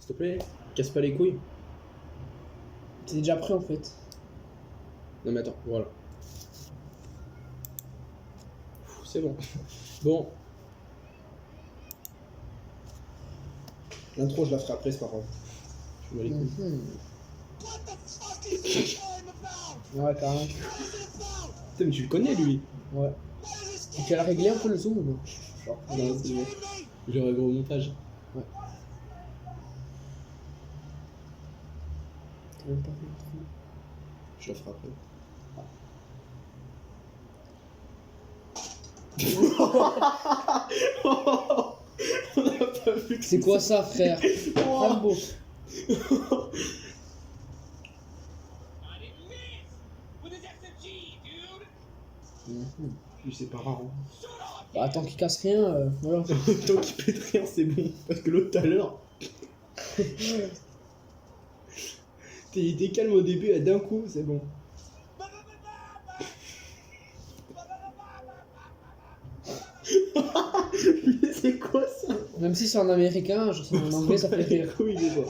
S'il te plaît, casse pas les couilles. T'es déjà prêt en fait. Non mais attends, voilà. C'est bon. Bon. L'intro, je la ferai après, c'est pas grave. Je me les couilles. Ouais, carrément. Putain, mais tu le connais, lui. Ouais. Et tu as réglé un peu le zoom ou non? Genre, non, c'est bon. Je règle au montage. Ouais. T'as même pas fait le trou. Je la ferai après. On a pas vu que C'est quoi ça, frère? Rambo. Lui, c'est pas rare. Hein. Bah, tant qu'il casse rien, voilà. Tant qu'il pète rien, c'est bon. Parce que l'autre, tout à l'heure. Il était calme au début, et d'un coup, c'est bon. Mais c'est quoi ça? Même si c'est en américain, je sais en anglais, ça fait rire. Oui, déjà.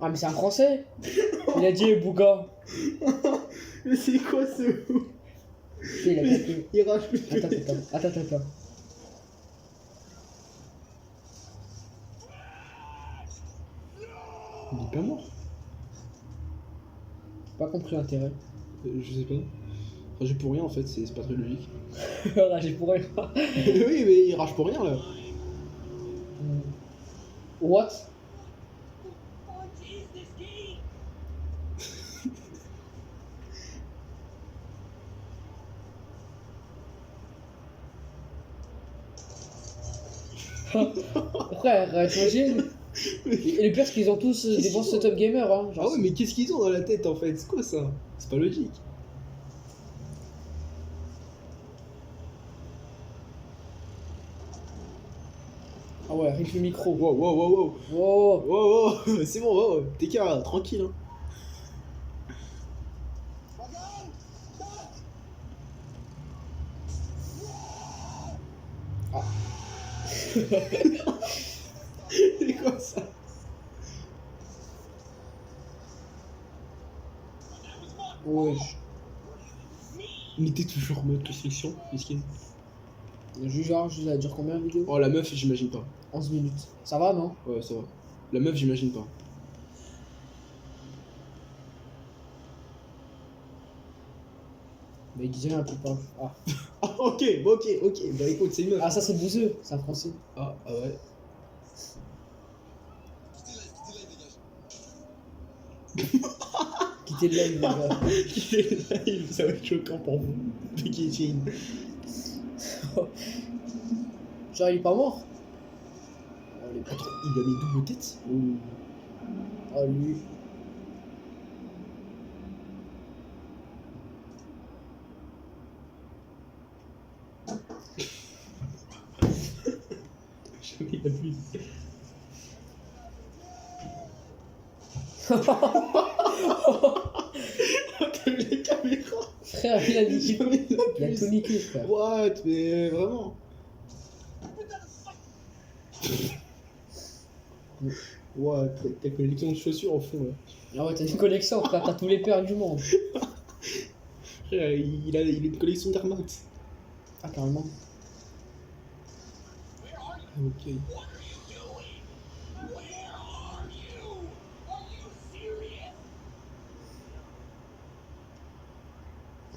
Ah, mais c'est un français. Il a dit Bouga. Mais c'est quoi ce... Il a capté. Il rage plus. Attends. Il est pas mort. Pas compris l'intérêt. Je sais pas. Rager pour rien en fait, c'est pas très logique. Rager pour rien. Oui, mais il rage pour rien là. What? Frère, t'imagines? Et le pire, c'est qu'ils ont tous des bons setup gamers. Hein, genre, Ah ouais, mais qu'est-ce qu'ils ont dans la tête en fait? C'est quoi ça? C'est pas logique. Ah ouais, avec le micro. Wow. C'est bon, wow. T'es qu'à tranquille. Hein. Ah. C'est quoi ça? Ouais. Mais t'es toujours en mode restriction, miskin. Genre, ça dure combien la vidéo? Oh, la meuf, j'imagine pas. 11 minutes. Ça va, non? Ouais, ça va. La meuf, j'imagine pas. Mais il disait un peu pas. Ah. Ah, ok. Bah écoute, c'est une meuf. Ah, ça c'est Bouzeux, c'est un français. Ah ouais. Quittez le live, les gars. Quittez le live, ça va être choquant pour vous. Becky Jean. Genre, il est pas mort? Attends, il lui a mis double tête? Oh, lui. Jamais il a vu. T'as vu les caméras? Frère, il a niqué. Jamais Il a tout niqué, frère. What? Mais vraiment? What? T'as collection de chaussures au fond là. Ah ouais, t'as une collection, frère, t'as tous les pères du monde. Frère, il a une collection d'Air Max. Ah, carrément. Ok.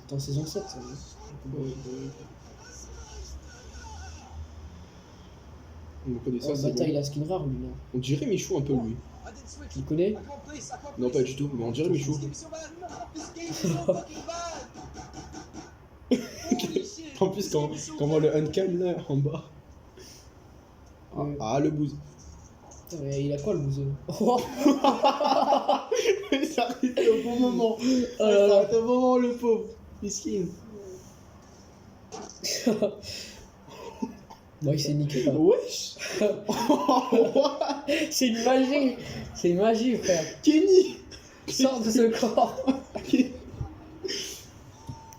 T'es en saison 7, ça. On connaît ça, Oh, c'est bataille, bon. la skin rare, lui, là. On dirait Michou un peu, lui. Tu le connais? Non, pas du tout, mais on dirait Michou. En plus, quand on voit le uncam là, en bas. Ah, le booze. Putain, mais il a quoi, le Bouzeux? Ça arrive au bon moment. Oh là là. Ça arrive au bon moment, le pauvre. Miskin. Moi, il s'est niqué, là. Wesh. C'est une magie! C'est une magie, frère! Kenny. Sors de ce corps!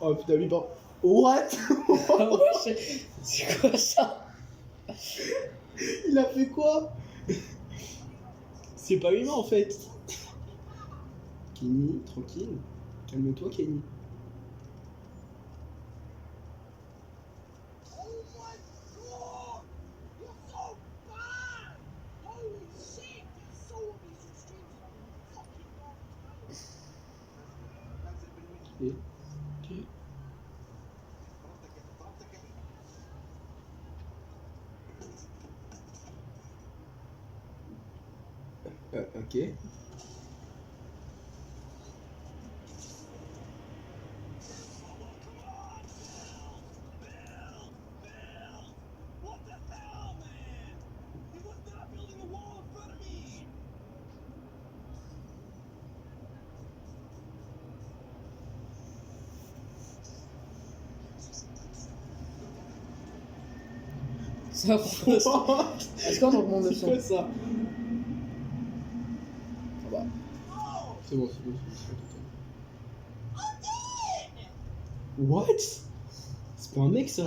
Oh putain, lui, pas. What? Ah ouais, c'est quoi ça? Il a fait quoi? C'est pas humain en fait. Kenny, tranquille. Calme-toi, Kenny. Et... ok. Ok. Ça, est-ce qu'on augmente le C'est son? quoi ça? Ça va. C'est bon, c'est bon. What? C'est pas un mec ça?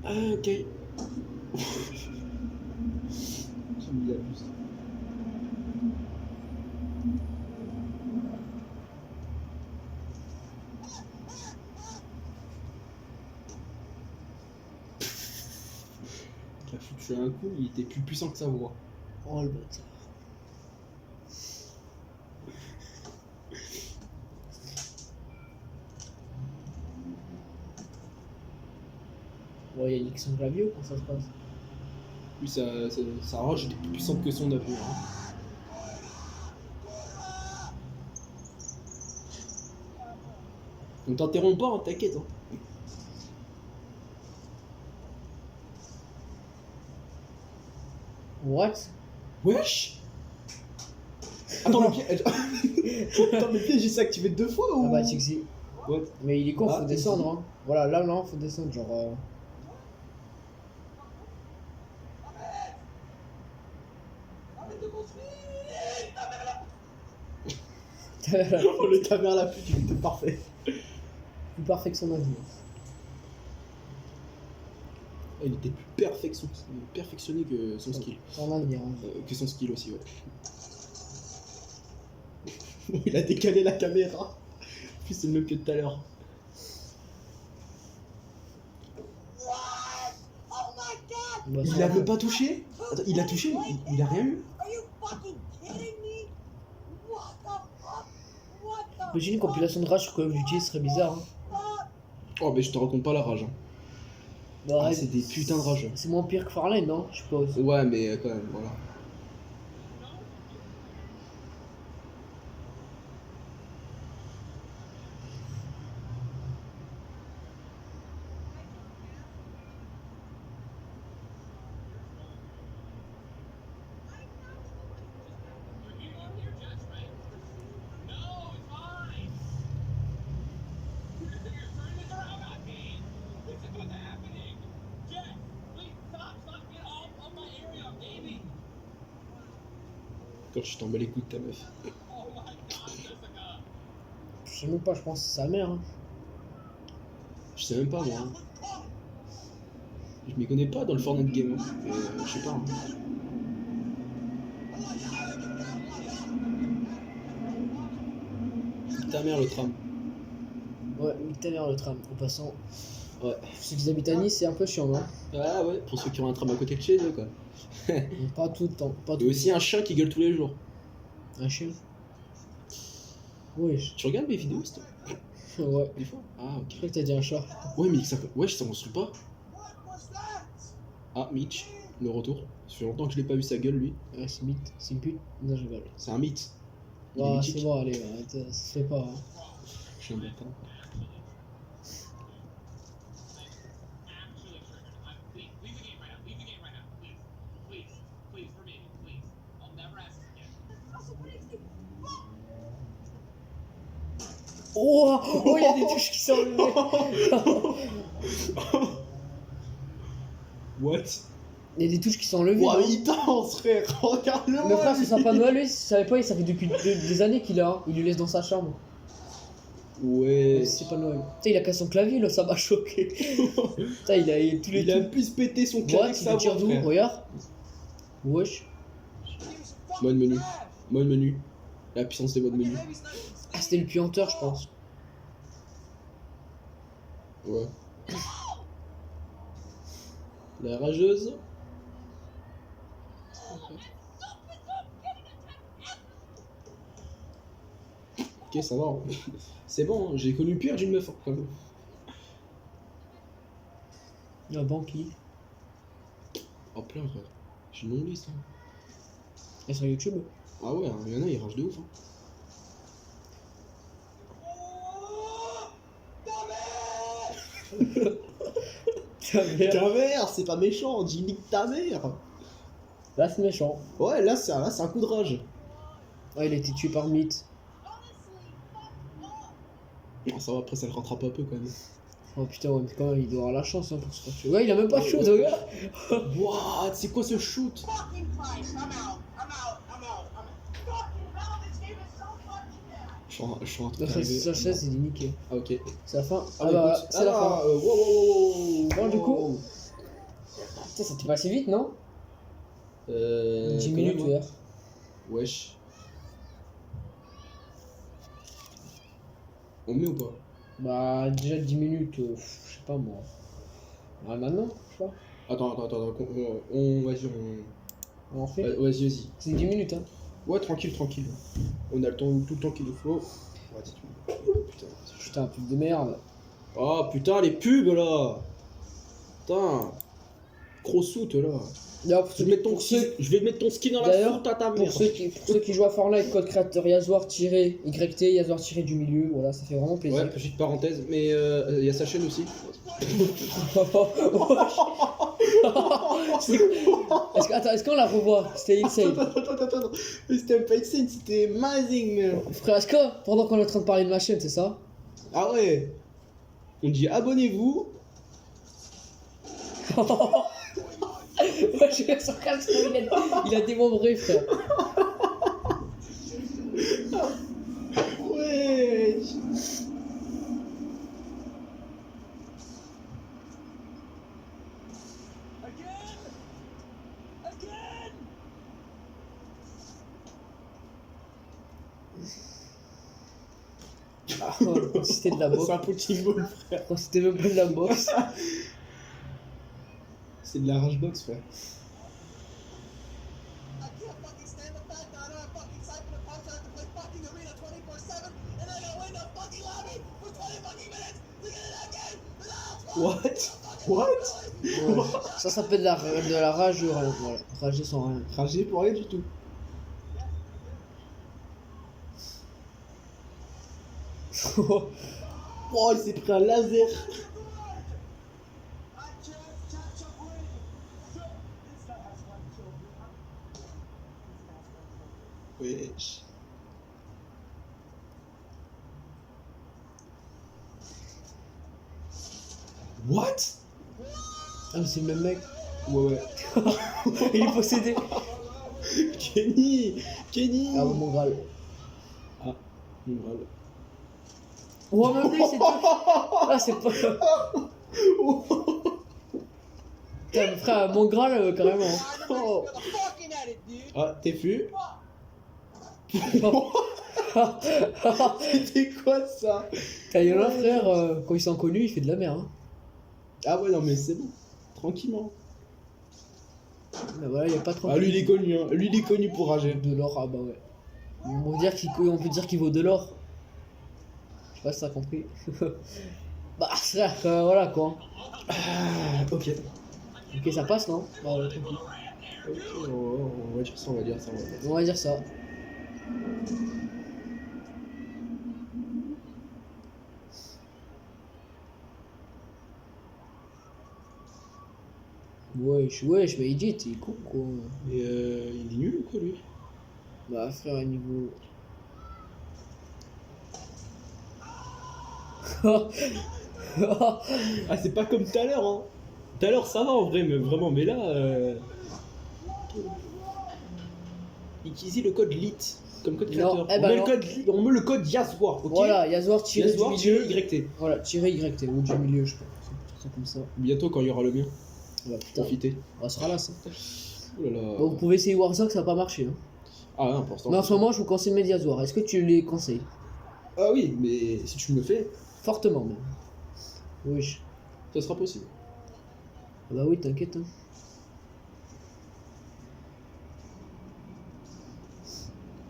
Ah, ok. J'ai mis la puce. Il a foutu un coup, il était plus puissant que sa voix. Oh le bâtard. Ouais, il y a X en clavier ou comment ça se passe? Lui, sa rage était plus puissante que son avion. Hein. On t'interrompt pas, hein, t'inquiète. Hein. What? Wesh! Attends, le piège. Attends, le piège, il s'est activé 2 fois ou? Ah bah, c'est que c'est. What? Mais il est con, Ah, faut descendre. Hein. Voilà, là, non, faut descendre. Genre. Oh, le caméra la pute, il était parfait. Plus parfait que son avis. Il était plus perfectionné que son skill. Son avenir. Hein. Que son skill aussi, ouais. Il a décalé la caméra. Puis c'est le même que tout à l'heure. Bah, Il ça l'a va. même pas touché? Attends, il a touché, il a rien eu? Imagine une compilation de rage sur Call of Duty, ce serait bizarre. Hein. Oh, mais je te raconte pas la rage. Hein. Bah, Ah, ouais, c'est des putains de rage. C'est moins pire que Farlane, non? Je suppose. Ouais, mais quand même, voilà. Quand je t'en bats les couilles de ta meuf. Je sais même pas, je pense que c'est sa mère. Hein. Je sais même pas, moi. Hein. Je m'y connais pas dans le Fortnite game. Hein. Mais je sais pas. Hein. Ta mère, le tram. Ouais, nique ta mère le tram, en passant. Ouais. Ceux qui habitent à Nice, c'est un peu chiant, non? Ah ouais, pour ceux qui ont un tram à côté de chez eux, quoi. Pas tout le temps. Pas tout Et aussi un chien qui gueule tous les jours. Un chien? Oui. Tu regardes mes vidéos, c'est Ouais. des fois? Ah, Je ok. crois que t'as dit un chat. Ouais, mais ça, wesh, ça construit pas. Ah, Mitch, le retour. Ça fait longtemps que je l'ai pas vu sa gueule, lui. Ouais, c'est mythe. C'est une pute. Non, je rigole. C'est un mythe. Il est Ouais, mythique. c'est bon, allez, arrête, ça se fait pas. Hein. Je suis un bâtard. Oh, oh, il y a des touches qui sont enlevées. What? Il y a des touches qui sont enlevées. Ouah, non il danse, frère. Regarde-le. Mais frère, c'est sympa Noël, lui, je savais pas, ça fait depuis des années qu'il a. Hein. Il lui laisse dans sa chambre. Ouais. C'est pas Noël. Tu sais, il a cassé son clavier, là, ça m'a choqué. Putain, il a tous les Il a trucs. pu se péter son What, clavier que il ça tire d'où? frère. Regarde. Wesh. Mode menu. Mode menu. La puissance des modes menu. Ah, c'était le puanteur, je pense. Ouais. La rageuse. Ok, ça va. Hein. C'est bon, hein, j'ai connu pire d'une meuf, hein, quand même. La banquille. Oh, plein, frère. J'ai une longue liste. Hein. Et sur YouTube. Ah ouais, il y en a, ils ragent de ouf. Hein. Ta mère. Ta mère, c'est pas méchant, dis nique ta mère. Là, c'est méchant. Ouais, là, c'est un coup de rage. Ah, il a été tué par Mythe. Non, ça va, après, ça le rattrape un peu quand même. Oh putain, ouais, mais quand même, il doit avoir la chance hein, pour se faire tuer. Ouais, il a même pas de shoot, regarde. What? C'est quoi ce shoot? Je suis en train Notre d'arriver. sa chaise, il est niqué. Ah, ok. C'est la fin. Ah, Ah bah, écoute. c'est la fin. Wow, wow, wow, Bon, du wow. coup. Putain, ça t'est passé vite, non 10 quand minutes, même, ouais. Wesh. On met ou pas? Bah, déjà 10 minutes, je sais pas moi. Ah, maintenant, je sais pas. Attends. Vas-y, On en fait. vas-y. C'est 10 minutes, hein. Ouais, tranquille. On a le temps, tout le temps qu'il nous faut. Ouais, putain. Putain, pub de merde. Oh putain, les pubs là! Putain! Gros soute là! D'ailleurs, pour Je vais mettre ton skin dans la D'ailleurs, soute à ta mère! pour ceux qui jouent à Fortnite, code créateur Yazoir-YT, Yazoir- du milieu, voilà, ça fait vraiment plaisir. Ouais, petite parenthèse, mais il y a sa chaîne aussi. Est-ce qu'on la revoit? C'était insane. Attends, c'était pas insane, c'était amazing, man! Frère, est-ce que pendant qu'on est en train de parler de ma chaîne, c'est ça? Ah ouais! On dit abonnez-vous! Ouais, je vais sur Castro, il a démembré, frère. Ouais! Ah, c'était de la boxe. C'est un petit ball, frère! C'était même pas de la boxe. C'est de la ragebox, frère. What? Ouais, ça s'appelle de la rage, voilà. Rager sans rien. Ragé pour rien du tout. Oh, il s'est pris un laser. Wesh. What? Ah, mais c'est le même mec. Ouais. Il est possédé. Kenny. Ah, mon Graal. Ah, mon Graal. Ouais, même lui, c'est tout. Ah, c'est pas. Putain, frère, mon Graal, carrément. Oh. Ah, t'es vu? C'était quoi ça? Putain, il y en a, frère, quand ils sont connus, il fait de la merde. Hein. Ah ouais, non, mais c'est bon. Tranquillement. Mais voilà, il n'y a pas trop. Ah, lui, il est connu, hein. Lui, il est connu pour rager. De l'or, ah bah ouais. On peut dire qu'il vaut de l'or. Je sais pas si t'as compris. Bah, frère, voilà quoi. Ah, ok. Ok, ça passe, non? Bah, ouais, tranquille. Ok, on va dire ça, on va dire ça. On va dire ça. Wesh, mais Edit, il est con quoi. Et il est nul ou quoi lui? Bah, frère, à niveau. Ah, c'est pas comme tout à l'heure, hein. Tout à l'heure ça va en vrai, mais vraiment, mais là. Utiliser le code LIT comme code créateur. Non, eh ben non. On met le code Yaswar, ok. Voilà, Yazwar tiré du Yaswar milieu. YT. Voilà, tiré YT, ou du milieu, je pense. C'est ça comme ça. Bientôt quand il y aura le mien. Ouais, putain. Profitez. On sera là, ça. Oh là là. Bon, vous pouvez essayer Warzone, ça va pas marcher. Hein. Ah, non, pour l'instant. Mais en ce moment, je vous conseille de mettre Yazwar. Est-ce que tu les conseilles? Ah oui, mais si tu me le fais, Fortement, même. Oui. ça sera possible. Ah bah oui, t'inquiète. Hein.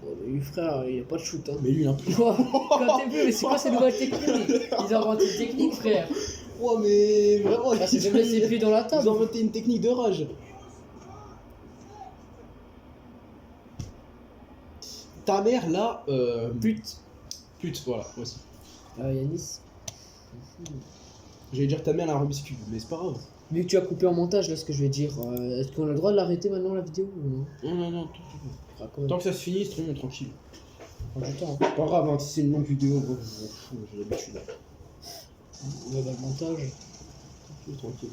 Oh, mais lui, frère, il a pas de shoot. Hein. Mais lui, il a un peu. Quand t'es vu, mais c'est quoi ces nouvelles techniques? Ils ont inventé une technique, frère. Oh, mais vraiment, Ah, c'est de mettre ses pieds dans la ils table. ont inventé une technique de rage. Ta mère là, Pute. pute, voilà, voici. Yanis. J'allais dire ta mère la rebiscule, mais c'est pas grave. Vu que tu as coupé en montage, là, ce que je vais dire, est-ce qu'on a le droit de l'arrêter maintenant, la vidéo ou non? Non, Ah, quand même. tant que ça se finit, c'est trop tranquille. Prends du temps. Hein. Pas grave, hein, si c'est une longue vidéo, gros, je m'en fous, j'ai l'habitude. Ouais, bah, le montage. Tranquille.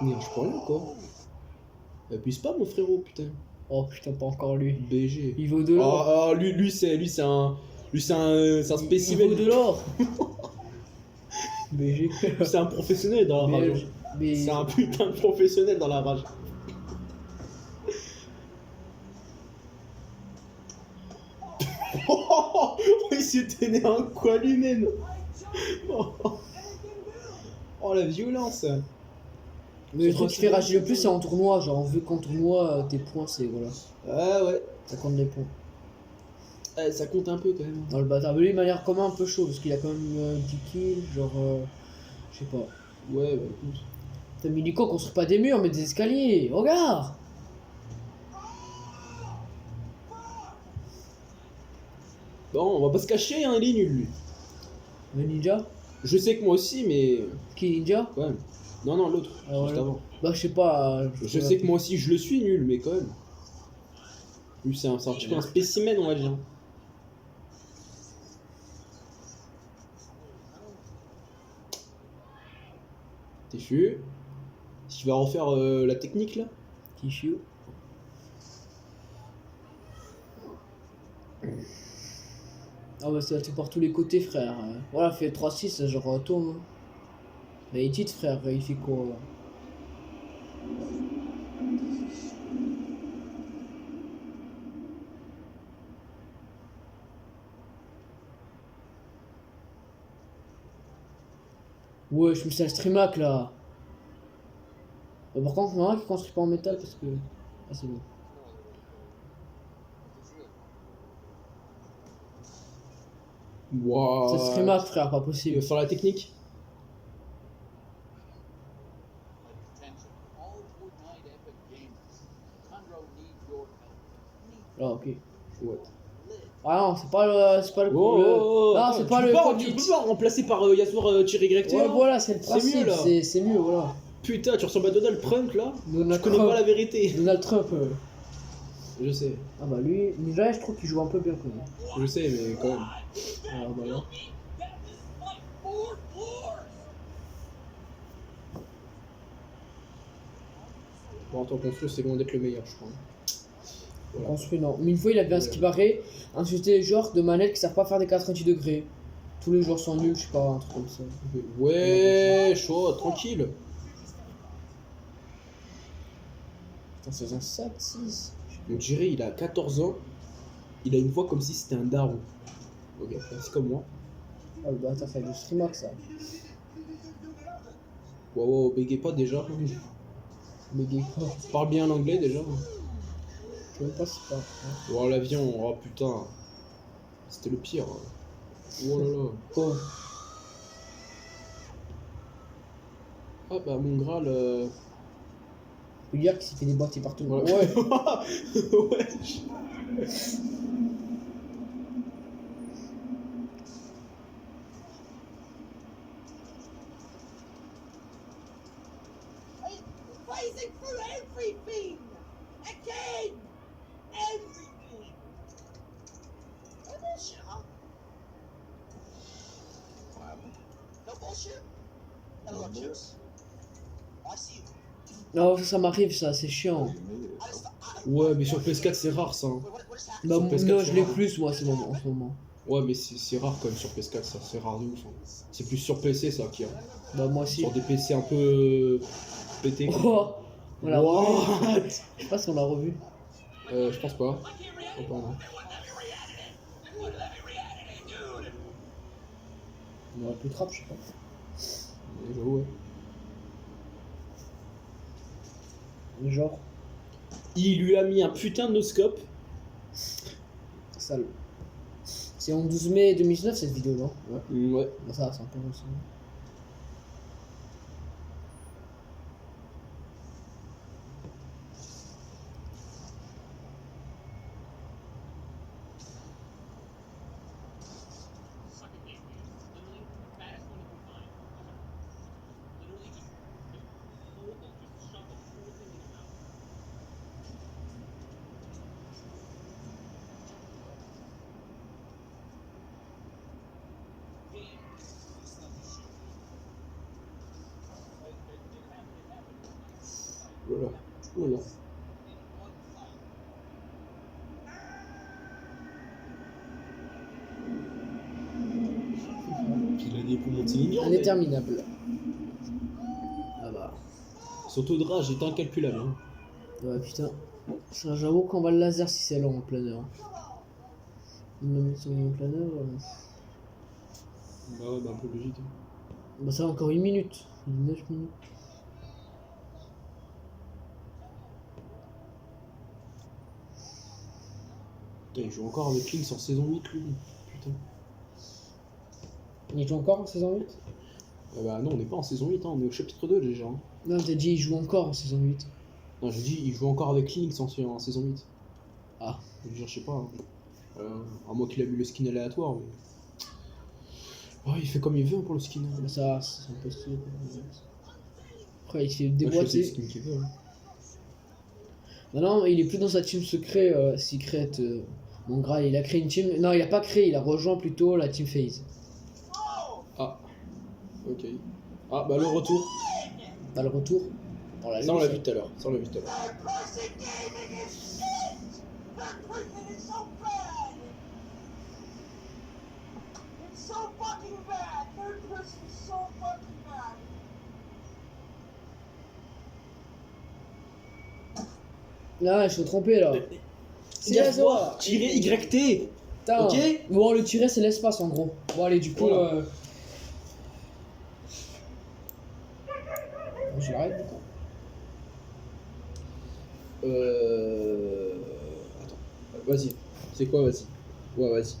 Merde, je parle quoi. Abuse pas mon frérot, putain. Oh putain, pas encore lui. BG. Il vaut de l'or. Ah, lui c'est un spécimen. Il vaut de l'or. BG. C'est un professionnel dans la rage. Mais... C'est un putain de professionnel dans la rage. Oh, il s'était né un quoi lui-même. Oh la violence. Mais le truc qui fait rager le plus, c'est en tournoi. Genre, vu qu'en tournoi, tes points, c'est. Voilà. Ah ouais. Ça compte les points. Ça compte un peu quand même. Dans le bâtard. Mais lui, il m'a l'air quand même un peu chaud. Parce qu'il a quand même eu un petit kill. Genre. Je sais pas. Ouais, bah écoute. T'as mis du coup, construit pas des murs, mais des escaliers. Regarde! Bon, on va pas se cacher, hein, il est nul lui. Le ninja? Je sais que moi aussi, mais. Qui ninja? Quand même. Non, l'autre, Ah ouais. juste avant. Bah, je sais pas. Je sais que moi aussi je le suis nul, mais quand même. Lui, c'est un petit peu un spécimen, on va dire. T'es sûr? Tu vas refaire la technique là? Qui chiot. Ah bah ça par tous les côtés frère. Voilà, fait 3-6, je retourne. Hein. Mais il titre frère, il fait quoi? Ouais, je me suis un streamac là. Par contre, non, qui construit pas en métal parce que. Ah, c'est bon. Waouh. C'est streamac frère, pas Il possible. va faire la technique? Ah, ok. Ouais. Ah non, c'est pas le. C'est pas le. Non, c'est pas le. Tu peux pas remplacer par Yaswar-YT. Ouais, voilà, c'est le principe. C'est mieux là. C'est mieux, voilà. Putain, tu ressembles à Donald Trump là? Donald Je connais Trump. pas la vérité. Donald Trump. Je sais. Ah bah lui, là je trouve qu'il joue un peu bien quand même. Je sais, mais quand même. Ah bah là. Bon, en tant que construit, c'est loin d'être le meilleur, je crois. Voilà. Construit non. Mais une fois il avait un ski barré, insulté les joueurs de manette qui savent pas faire des 90 degrés. Tous les joueurs sont nuls, je sais pas, un truc comme ça. Ouais, chaud, tranquille. Putain, c'est un 7, 6. On dirait il a 14 ans, il a une voix comme si c'était un daron. Ok, c'est comme moi. Ah le bâtard, ça fait du streamax ça. Wow, bégaye pas déjà. Bégaye pas. Parle bien l'anglais déjà. Je sais même pas si c'est pas. Oh l'avion, oh putain. C'était le pire. Oh là là. Oh. Ah bah mon Graal. Je peux dire qu'il s'est fait des boîtiers partout. Voilà. Ouais. Ouais. Fighting for everything! Again! Everything! Finish up! The Non, ça m'arrive, ça, c'est chiant. Ouais, mais sur PS4, c'est rare ça. Hein. Bah, Sur PS4, non, c'est je l'ai rare. plus, moi, c'est en ce moment. Ouais, mais c'est rare quand même sur PS4, ça. C'est rare de ouf. Hein. C'est plus sur PC, ça, qu'il y a. Bah, moi aussi. Sur des PC un peu pétés. Oh, on l'a revu. What? Je sais pas si on l'a revu. Je pense pas. Je pense pas, non. On aurait pu trap, je sais pas. J'avoue, ouais. Genre, Il lui a mis un putain de noscope. sale. C'est en 12 mai 2019 cette vidéo, non? Ouais. Ouais. Bah, ça, c'est un peu récent. Voilà. Voilà. Il a des poumons de Céline Dion, mais Indéterminable. Ah bah. son taux de rage est incalculable. Hein. Ouais, putain. J'avoue qu'on va le laser si c'est long en planeur. Il me met son en planeur. Bah ouais, bah un peu logique. Hein. Bah, ça va encore 1 minute. 9 minutes. Putain, il joue encore avec Lynx en saison 8, lui. Putain. Il joue encore en saison 8? Bah non, on n'est pas en saison 8, hein, on est au chapitre 2 déjà. Hein. Non, t'as dit il joue encore en saison 8. Non, j'ai dit, il joue encore avec Lynx en saison 8. Ah. Je veux dire, je sais pas. Hein. À moins qu'il a vu le skin aléatoire. Mais... Ouais, il fait comme il veut hein, pour le skin. Hein. Bah, ça, c'est un peu stylé. Après, il se fait Moi, je fais le déboîter. skin qu'il veut. Hein. Non, non, il est plus dans sa team secret. Mon gras, il a créé une team. Non, il a pas créé, il a rejoint plutôt la team FaZe. Ah, ok. Ah, bah le retour. Bah, le retour. On l'a Ça, on l'a vu, vu tout à l'heure. Ça, on l'a vu tout à l'heure. Third person gaming is shit! That cricket is so bad! It's so fucking bad! Third person is so fucking bad! Là, je suis trompé là. C'est là, c'est moi. Tirer YT. Putain. Ok. Bon, le tirer, c'est l'espace en gros. Bon, allez, du coup. Voilà. Je l'arrête du coup. Attends. Vas-y. C'est quoi, vas-y. Ouais, vas-y.